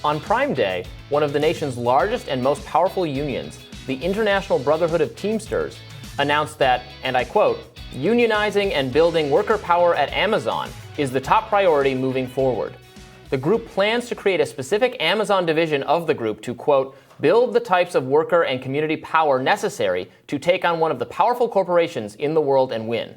On Prime Day, one of the nation's largest and most powerful unions, the International Brotherhood of Teamsters, announced that, and I quote, "Unionizing and building worker power at Amazon is the top priority moving forward." The group plans to create a specific Amazon division of the group to, quote, "build the types of worker and community power necessary to take on one of the powerful corporations in the world and win."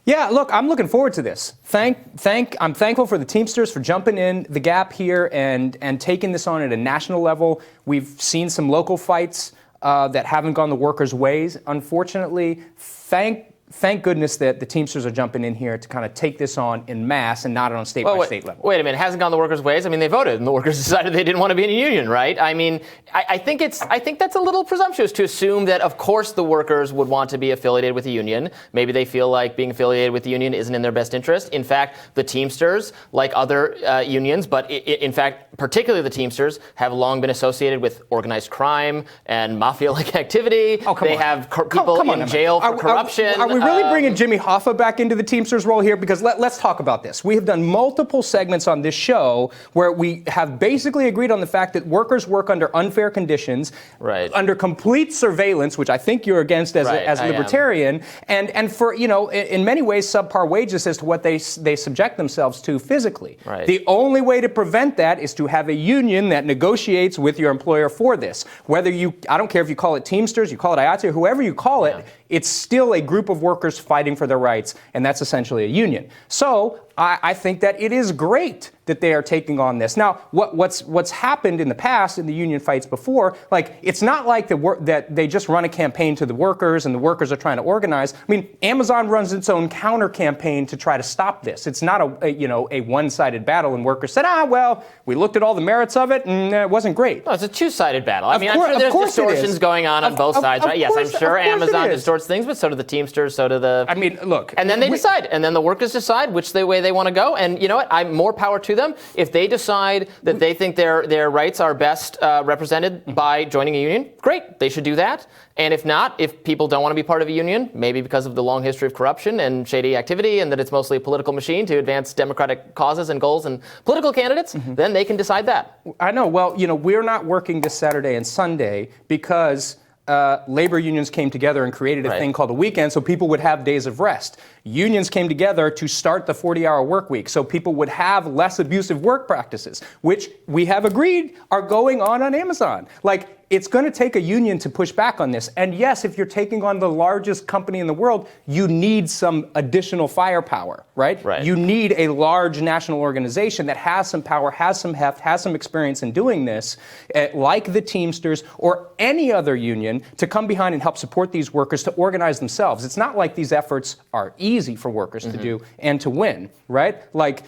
Yeah, look, I'm looking forward to this. I'm thankful for the Teamsters for jumping in the gap here and taking this on at a national level. We've seen some local fights that haven't gone the workers' ways. Unfortunately, thank goodness that the Teamsters are jumping in here to kind of take this on en masse and not on a state-by-state level. Wait a minute, it hasn't gone the workers' ways. I mean, they voted and the workers decided they didn't want to be in a union, right? I mean, I think that's a little presumptuous to assume that, of course, the workers would want to be affiliated with a union. Maybe they feel like being affiliated with the union isn't in their best interest. In fact, the Teamsters, like other unions, but in fact, particularly the Teamsters, have long been associated with organized crime and mafia-like activity. Oh, come they on. have people in jail for corruption. Are we really bringing Jimmy Hoffa back into the Teamsters role here? Because let's talk about this. We have done multiple segments on this show where we have basically agreed on the fact that workers work under unfair conditions, right, under complete surveillance, which I think you're against as a libertarian, and for, in many ways, subpar wages as to what they subject themselves to physically. Right. The only way to prevent that is to have a union that negotiates with your employer for this. I don't care if you call it Teamsters, you call it IATA, whoever you call it, it's still a group of workers fighting for their rights, and that's essentially a union. So I think that it is great that they are taking on this. Now, what's happened in the past in the union fights before, like, it's not like that they just run a campaign to the workers and the workers are trying to organize. I mean, Amazon runs its own counter campaign to try to stop this. It's not a one-sided battle, and workers said, well, we looked at all the merits of it, and it wasn't great. No, it's a two-sided battle. I mean, I'm sure there's distortions going on both sides, right? Yes, I'm sure Amazon distorts things, but so do the Teamsters, so do the... I mean, look... And then they decide, and then the workers decide which way they want to go, and you know what? I'm more power to them. If they decide that they think their rights are best represented by joining a union, great, they should do that. And if not, if people don't want to be part of a union, maybe because of the long history of corruption and shady activity and that it's mostly a political machine to advance democratic causes and goals and political candidates, then they can decide that. I know. Well, we're not working this Saturday and Sunday because labor unions came together and created a thing called a weekend so people would have days of rest. Unions came together to start the 40-hour work week so people would have less abusive work practices, which we have agreed are going on Amazon. Like, it's going to take a union to push back on this. And yes, if you're taking on the largest company in the world, you need some additional firepower, right? You need a large national organization that has some power, has some heft, has some experience in doing this, like the Teamsters or any other union, to come behind and help support these workers to organize themselves. It's not like these efforts are easy for workers to do and to win, right? Like,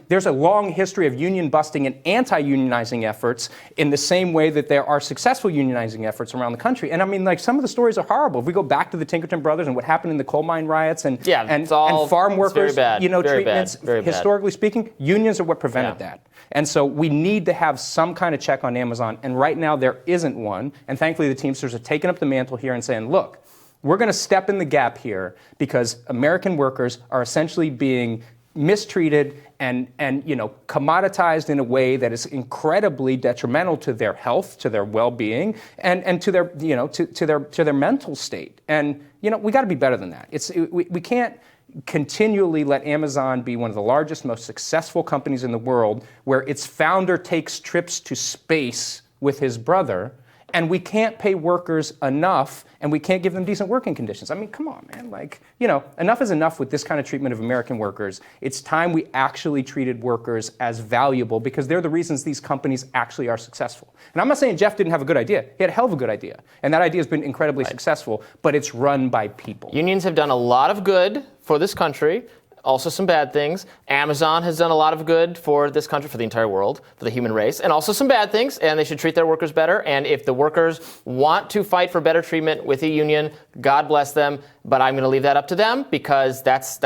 there's a long history of union busting and anti-unionizing efforts in the same way that there are successful unionizing efforts around the country. And I mean, like, some of the stories are horrible. If we go back to the Tinkerton brothers and what happened in the coal mine riots and farm workers, treatments, historically speaking, unions are what prevented that. And so we need to have some kind of check on Amazon. And right now there isn't one. And thankfully the Teamsters have taken up the mantle here and saying, look, we're going to step in the gap here because American workers are essentially being mistreated and commoditized in a way that is incredibly detrimental to their health, to their well-being, and to their to their mental state. And we got to be better than that. We can't continually let Amazon be one of the largest, most successful companies in the world, where its founder takes trips to space with his brother, and we can't pay workers enough, and we can't give them decent working conditions. I mean, come on, man. Like, enough is enough with this kind of treatment of American workers. It's time we actually treated workers as valuable, because they're the reasons these companies actually are successful. And I'm not saying Jeff didn't have a good idea. He had a hell of a good idea. And that idea has been incredibly successful, but it's run by people. Unions have done a lot of good for this country. Also some bad things. Amazon has done a lot of good for this country, for the entire world, for the human race, and also some bad things, and they should treat their workers better. And if the workers want to fight for better treatment with a union, God bless them, but I'm going to leave that up to them, because that's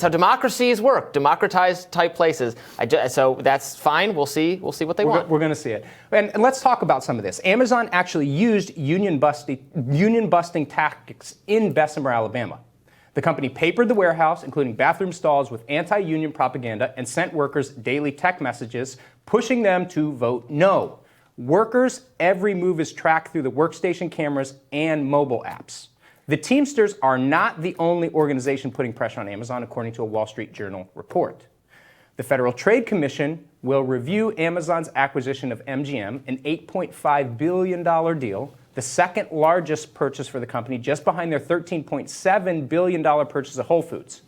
how democracies work, democratized type places. So that's fine. We'll see what they want. We're going to see it. And let's talk about some of this. Amazon actually used union busting tactics in Bessemer, Alabama. The company papered the warehouse, including bathroom stalls, with anti-union propaganda and sent workers daily text messages pushing them to vote no. Workers' every move is tracked through the workstation cameras and mobile apps. The Teamsters are not the only organization putting pressure on Amazon, according to a Wall Street Journal report. The Federal Trade Commission will review Amazon's acquisition of MGM, an $8.5 billion deal, the second largest purchase for the company, just behind their $13.7 billion purchase of Whole Foods.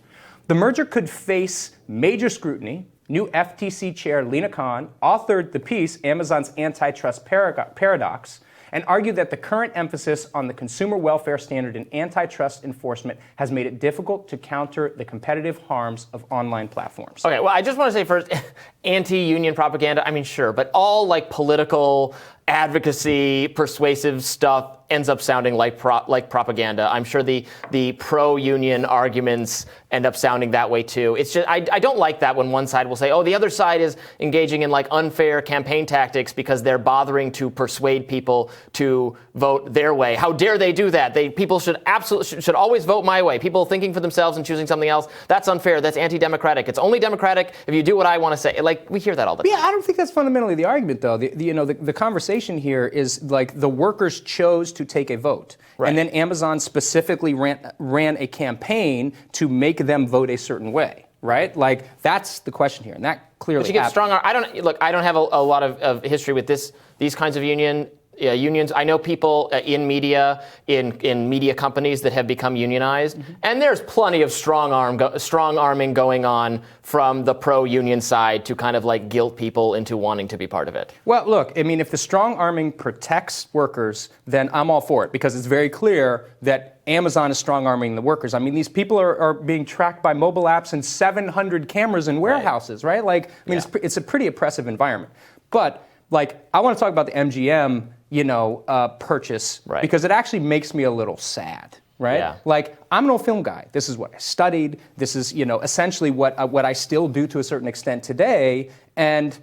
The merger could face major scrutiny. New FTC Chair Lina Khan authored the piece, Amazon's Antitrust Paradox, and argued that the current emphasis on the consumer welfare standard in antitrust enforcement has made it difficult to counter the competitive harms of online platforms. Okay, well, I just want to say first, anti-union propaganda, I mean, sure, but all like political advocacy, persuasive stuff ends up sounding like propaganda. I'm sure the pro-union arguments end up sounding that way too. It's just I don't like that when one side will say, oh, the other side is engaging in like unfair campaign tactics because they're bothering to persuade people to vote their way. How dare they do that? People should always vote my way. People thinking for themselves and choosing something else, that's unfair. That's anti-democratic. It's only democratic if you do what I want to say. Like, we hear that all the time. Yeah, I don't think that's fundamentally the argument, though. The conversation here is like the workers chose to take a vote. Right. And then Amazon specifically ran a campaign to make them vote a certain way, right? Like, that's the question here, and that clearly but you get stronger. I don't have a lot of history with these kinds of unions. I know people in media, in media companies that have become unionized, and there's plenty of strong arming going on from the pro-union side to kind of like guilt people into wanting to be part of it. Well, look, I mean, if the strong arming protects workers, then I'm all for it, because it's very clear that Amazon is strong arming the workers. I mean, these people are being tracked by mobile apps and 700 cameras in warehouses, right? Like, I mean, it's a pretty oppressive environment. But like, I want to talk about the MGM purchase, right, because it actually makes me a little sad, right? Yeah. Like, I'm an old film guy. This is what I studied. This is, essentially what I still do to a certain extent today. And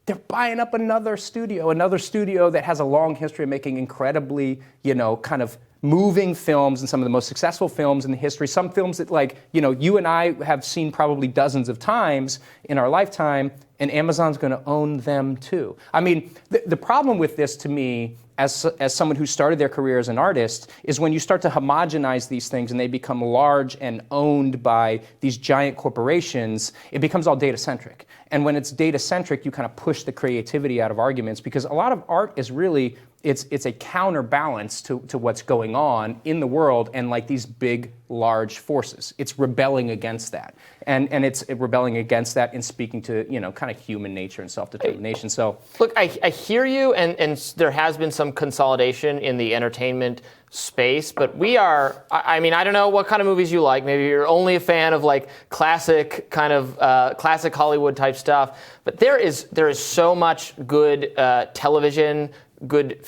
they're buying up another studio that has a long history of making incredibly, kind of moving films and some of the most successful films in the history. Some films that, like, you and I have seen probably dozens of times in our lifetime, and Amazon's going to own them too. I mean, the problem with this, to me, as someone who started their career as an artist, is when you start to homogenize these things and they become large and owned by these giant corporations, it becomes all data-centric. And when it's data-centric, you kind of push the creativity out of arguments, because a lot of art is really, it's a counterbalance to what's going on in the world and like these big, large forces. It's rebelling against that. And it's rebelling against that in speaking to, kind of human nature and self-determination. So, look, I hear you, and there has been some consolidation in the entertainment space, but I don't know what kind of movies you like. Maybe you're only a fan of like classic Hollywood type stuff, but there is so much good television, good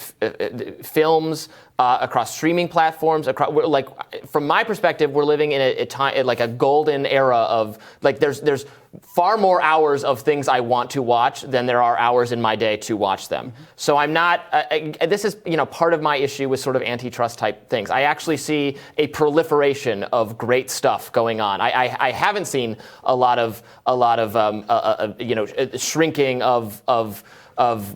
films across streaming platforms. From my perspective, we're living in a time, like a golden era of, like, there's far more hours of things I want to watch than there are hours in my day to watch them. Mm-hmm. So I'm not. This is part of my issue with sort of antitrust type things. I actually see a proliferation of great stuff going on. I haven't seen a lot of shrinking of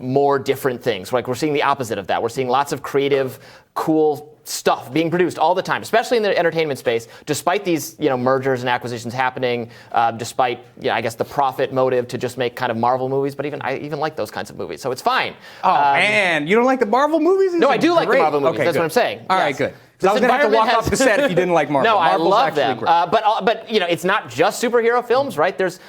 more different things. Like, we're seeing the opposite of that. We're seeing lots of creative, cool stuff being produced all the time, especially in the entertainment space, despite these, mergers and acquisitions happening, despite, I guess, the profit motive to just make kind of Marvel movies. But I even like those kinds of movies, so it's fine. Oh, man, you don't like the Marvel movies? No, I do like the Marvel movies. Okay, that's good. What I'm saying. All right, good. I was going to have to walk off the set if you didn't like Marvel. No, Marvel's I love them. But it's not just superhero films, right? There's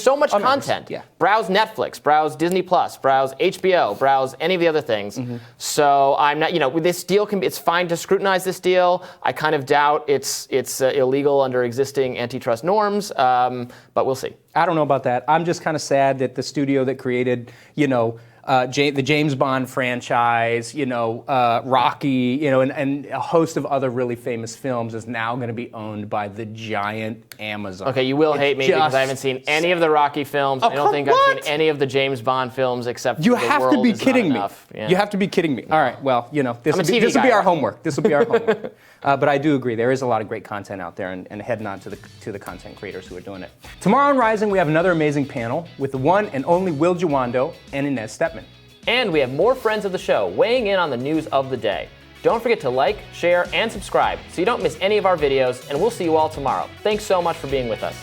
so much content. Yeah. Browse Netflix, browse Disney Plus, browse HBO, browse any of the other things. Mm-hmm. So I'm not, with this deal, it's fine to scrutinize this deal. I kind of doubt it's illegal under existing antitrust norms, but we'll see. I don't know about that. I'm just kind of sad that the studio that created, the James Bond franchise, Rocky, and a host of other really famous films is now going to be owned by the giant Amazon. Okay, you will hate me because I haven't seen any of the Rocky films. I don't think I've seen any of the James Bond films except You for The have World to be Is Not kidding me. Enough. Yeah. You have to be kidding me. All right, well, this I'm a will TV be guy. our homework. This will be our homework. But I do agree, there is a lot of great content out there, and heading on to the content creators who are doing it. Tomorrow on Rising, we have another amazing panel with the one and only Will Jawando and Inez Stepman. And we have more friends of the show weighing in on the news of the day. Don't forget to like, share, and subscribe so you don't miss any of our videos, and we'll see you all tomorrow. Thanks so much for being with us.